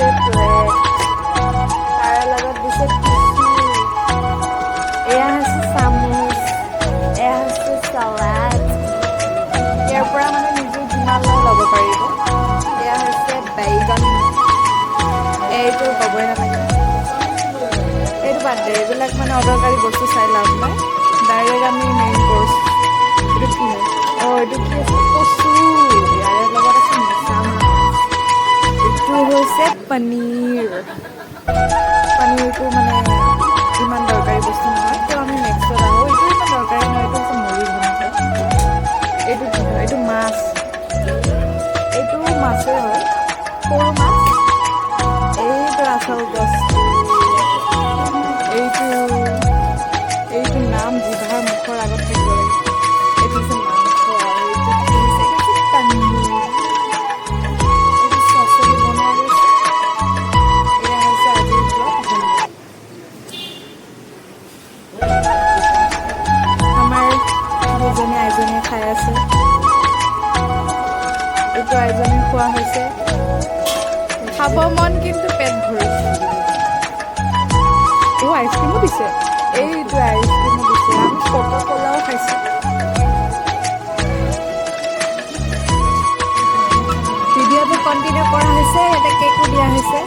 দিছে প্লেট, তাৰে লগত দিছে টিচু, এয়া হৈছে চামুচ, এয়া হৈছে চালাড। ইয়াৰ পৰা মানে নিজে যিমান ল'ব পাৰিব। এয়া হৈছে বেগন, এইটো ক'বই নালাগে, এইটো বাদ দে, এইবিলাক মানে অদৰকাৰী বস্তু চাই লাভ নাই। ডাইৰেক্ট আমি মেইন কৰ্চ, এইটো কি হয়? এইটো কি আছে? কচু, ইয়াৰে লগত আছে মিছা মাছ, এইটো হৈছে পনীৰ। পনীৰটো মানে ইমান দৰকাৰী বস্তু নহয়, তো আমি নেক্সটত আহোঁ। এইটো ইমান দৰকাৰী নহয়, এইটো হৈছে মুড়ি ঘণ্ট। এইটো কি হয়? এইটো মাছ, এইটো মাছেই হয়, সৰু মাছ। এইটো আচল বস্তু, এইটো নাম জিভাৰ মুখৰ আগত থাকিব লাগে। এইটো হৈছে মাংস, আৰু এইটো কি হৈছে? এইটো হৈছে পনীৰ। এইটো চচেদি বনোৱা গৈছে। এয়া হৈছে আজিৰ ব্লগ। ধন্যবাদ। আমাৰ দুজনী আইজনীয়ে খাই আছে। এইটো আইজনী খোৱা হৈছে। খাব মন, কিন্তু পেট ভৰিছে। আইচক্ৰীমো দিছে, এইটো আইচক্ৰীমো দিছে। আমি ককা কলাও খাইছোঁ। ভিডিঅ'টো কণ্টিনিউ কৰা হৈছে, ইয়াতে কেকো দিয়া হৈছে।